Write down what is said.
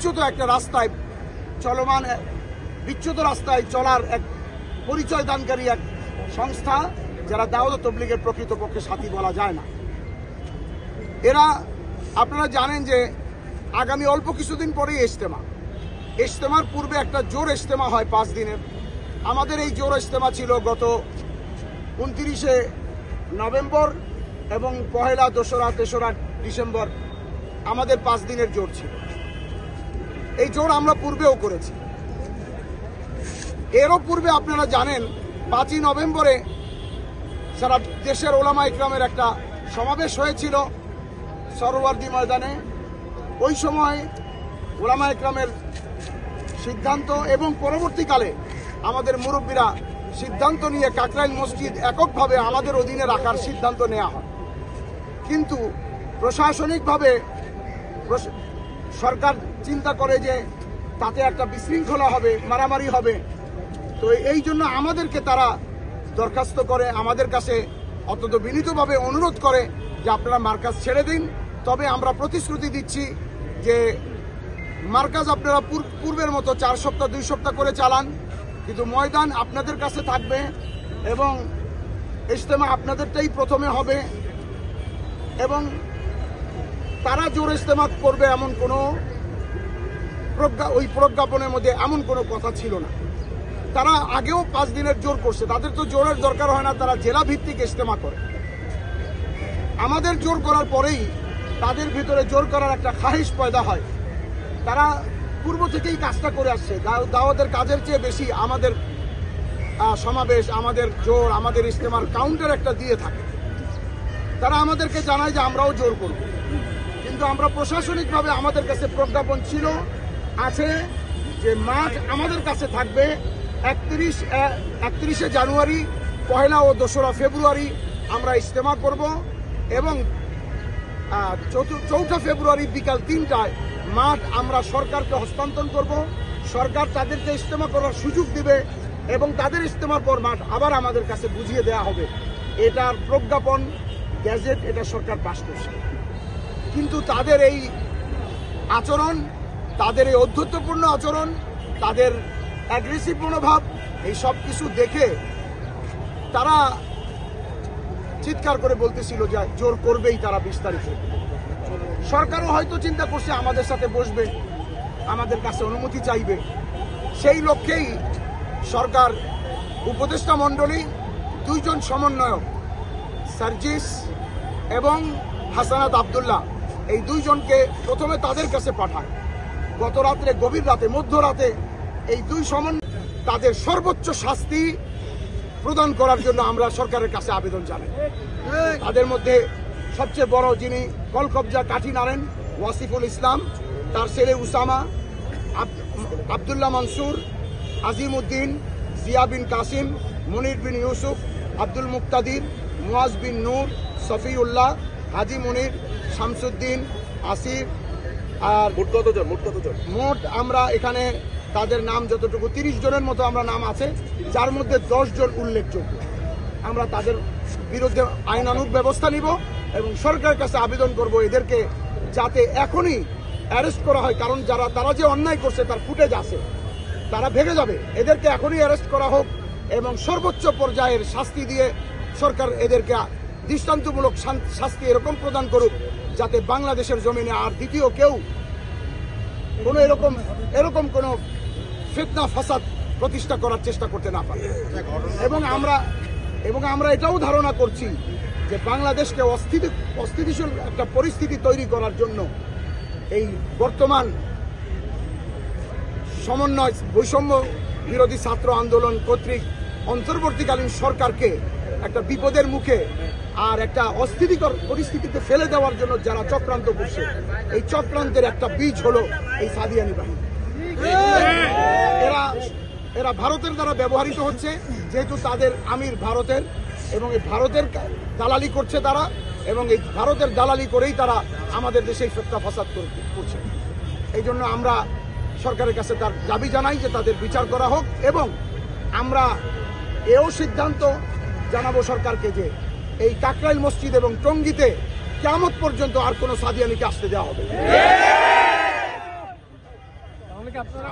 বিচ্যুত একটা রাস্তায় চলমান, বিচ্যুত রাস্তায় চলার এক পরিচয় দানকারী এক সংস্থা, যারা দাওয়াত ও তাবলীগের প্রকৃতপক্ষে সাথী বলা যায় না। এরা, আপনারা জানেন যে আগামী অল্প কিছুদিন পরেই ইজতেমার পূর্বে একটা জোর ইজতেমা হয় 5 দিনের। আমাদের এই জোর ইজতেমা ছিল গত 29শে নভেম্বর এবং 1লা, 2রা, 3রা ডিসেম্বর আমাদের 5 দিনের জোর ছিল। এই জোর আমরা পূর্বেও করেছি। এরও পূর্বে আপনারা জানেন 5ই নভেম্বরে সারা দেশের ওলামা ইকরামের একটা সমাবেশ হয়েছিল সরোয়ার্দী ময়দানে। ওই সময় ওলামা ইকরামের সিদ্ধান্ত এবং পরবর্তীকালে আমাদের মুরব্বীরা সিদ্ধান্ত নিয়ে কাকরাইল মসজিদ এককভাবে আমাদের অধীনে রাখার সিদ্ধান্ত নেওয়া হয়। কিন্তু প্রশাসনিকভাবে সরকার চিন্তা করে যে তাতে একটা বিশৃঙ্খলা হবে, মারামারি হবে। তো এই জন্য আমাদেরকে তারা দরখাস্ত করে, আমাদের কাছে অত্যন্ত বিনীতভাবে অনুরোধ করে যে আপনারা মার্কাজ ছেড়ে দিন। তবে আমরা প্রতিশ্রুতি দিচ্ছি যে মার্কাজ আপনারা পূর্বের মতো 4 সপ্তাহ 2 সপ্তাহ করে চালান, কিন্তু ময়দান আপনাদের কাছে থাকবে এবং ইজতেমা আপনাদেরটাই প্রথমে হবে। এবং তারা জোর ইজতেমা করবে এমন কোনো ওই প্রজ্ঞাপনের মধ্যে এমন কোনো কথা ছিল না। তারা আগেও 5 দিনের জোর করছে, তাদের তো জোরের দরকার হয় না, তারা জেলা ভিত্তিক ইজতেমা করে। আমাদের জোর করার পরেই তাদের ভিতরে জোর করার একটা খাহিশ পয়দা হয়। তারা পূর্ব থেকেই কাজটা করে আসছে। দাওয়াতের কাজের চেয়ে বেশি আমাদের সমাবেশ, আমাদের জোর, আমাদের ইজতেমার কাউন্টার একটা দিয়ে থাকে। তারা আমাদেরকে জানায় যে আমরাও জোর করব, কিন্তু আমরা প্রশাসনিকভাবে আমাদের কাছে প্রজ্ঞাপন ছিল, আছে যে মাঠ আমাদের কাছে থাকবে 31শে জানুয়ারি, 1লা ও 2রা ফেব্রুয়ারি আমরা ইজতেমা করব এবং 4ঠা ফেব্রুয়ারি বিকাল 3টায় মাঠ আমরা সরকারকে হস্তান্তর করব। সরকার তাদেরকে ইজতেমা করার সুযোগ দিবে এবং তাদের ইজতেমার পর মাঠ আবার আমাদের কাছে বুঝিয়ে দেওয়া হবে। এটার প্রজ্ঞাপন, গ্যাজেট, এটা সরকার পাশ করছে। কিন্তু তাদের এই আচরণ, তাদের এই ঔদ্ধত্যপূর্ণ আচরণ, তাদের অ্যাগ্রেসিভ মনোভাব, এই সব কিছু দেখে তারা চিৎকার করে বলতেছিল যে জোর করবেই তারা 20 তারিখে। সরকারও হয়তো চিন্তা করছে আমাদের সাথে বসবে, আমাদের কাছে অনুমতি চাইবে। সেই লক্ষ্যেই সরকার উপদেষ্টা মণ্ডলী 2 জন সমন্বয়ক, সার্জিস এবং হাসানাত আবদুল্লাহ, এই 2 জনকে প্রথমে তাদের কাছে পাঠায়। গত রাত্রে, গভীর রাতে, মধ্যরাতে এই 2 সমন্বয় তাদের সর্বোচ্চ শাস্তি প্রদান করার জন্য আমরা সরকারের কাছে আবেদন জানাই। তাদের মধ্যে সবচেয়ে বড়, যিনি কলকবজা কাঠি নাড়েন, ওয়াসিফুল ইসলাম, তার ছেলে উসামা, আবদুল্লাহ মনসুর, আজিম উদ্দিন, জিয়া বিন কাসিম, মনির বিন ইউসুফ, আব্দুল মুক্তাদির, মুয়াজ বিন নূর, সফিউল্লাহ, হাজি মনির, শামসুদ্দিন, আসিফ। আর মোট আমরা এখানে তাদের নাম যতটুকু 30 জনের মতো আমরা নাম আছে, যার মধ্যে 10 জন উল্লেখযোগ্য। আমরা তাদের বিরুদ্ধে আইনানুগ ব্যবস্থা নিব এবং সরকারের কাছে আবেদন করব এদেরকে যাতে এখনই অ্যারেস্ট করা হয়। কারণ তারা যে অন্যায় করছে তার ফুটেজ আছে, তারা ভেঙে যাবে। এদেরকে এখনই অ্যারেস্ট করা হোক এবং সর্বোচ্চ পর্যায়ের শাস্তি দিয়ে সরকার এদেরকে দৃষ্টান্তমূলক শাস্তি এরকম প্রদান করুক যাতে বাংলাদেশের জমিনে আর দ্বিতীয় কেউ কোনো এরকম কোনো ফিতনা ফাসাদ প্রতিষ্ঠা করার চেষ্টা করতে না পারে। এবং আমরা এটাও ধারণা করছি যে বাংলাদেশকে অস্থিতিশীল একটা পরিস্থিতি তৈরি করার জন্য এই বর্তমান সমন্বয় বৈষম্য বিরোধী ছাত্র আন্দোলন কর্তৃক অন্তর্বর্তীকালীন সরকারকে একটা বিপদের মুখে আর একটা অস্থিতিকর পরিস্থিতিতে ফেলে দেওয়ার জন্য যারা চক্রান্ত করছে, এই চক্রান্তের একটা বীজ হলো এই সাদিয়ানি বাহিনী। এরা ভারতের দ্বারা ব্যবহৃত হচ্ছে, যেহেতু তাদের আমির ভারতের, এবং এই ভারতের দালালি করছে তারা, এবং এই ভারতের দালালি করেই তারা আমাদের দেশে ফিতনা ফাসাদ করছে। এই জন্য আমরা সরকারের কাছে তার দাবি জানাই যে তাদের বিচার করা হোক, এবং আমরা এও সিদ্ধান্ত জানাবো সরকারকে যে এই কাকরাইল মসজিদ এবং টঙ্গীতে কিয়ামত পর্যন্ত আর কোনো সাদিয়ানিকে আসতে দেওয়া হবে। তাহলে কি আপনারা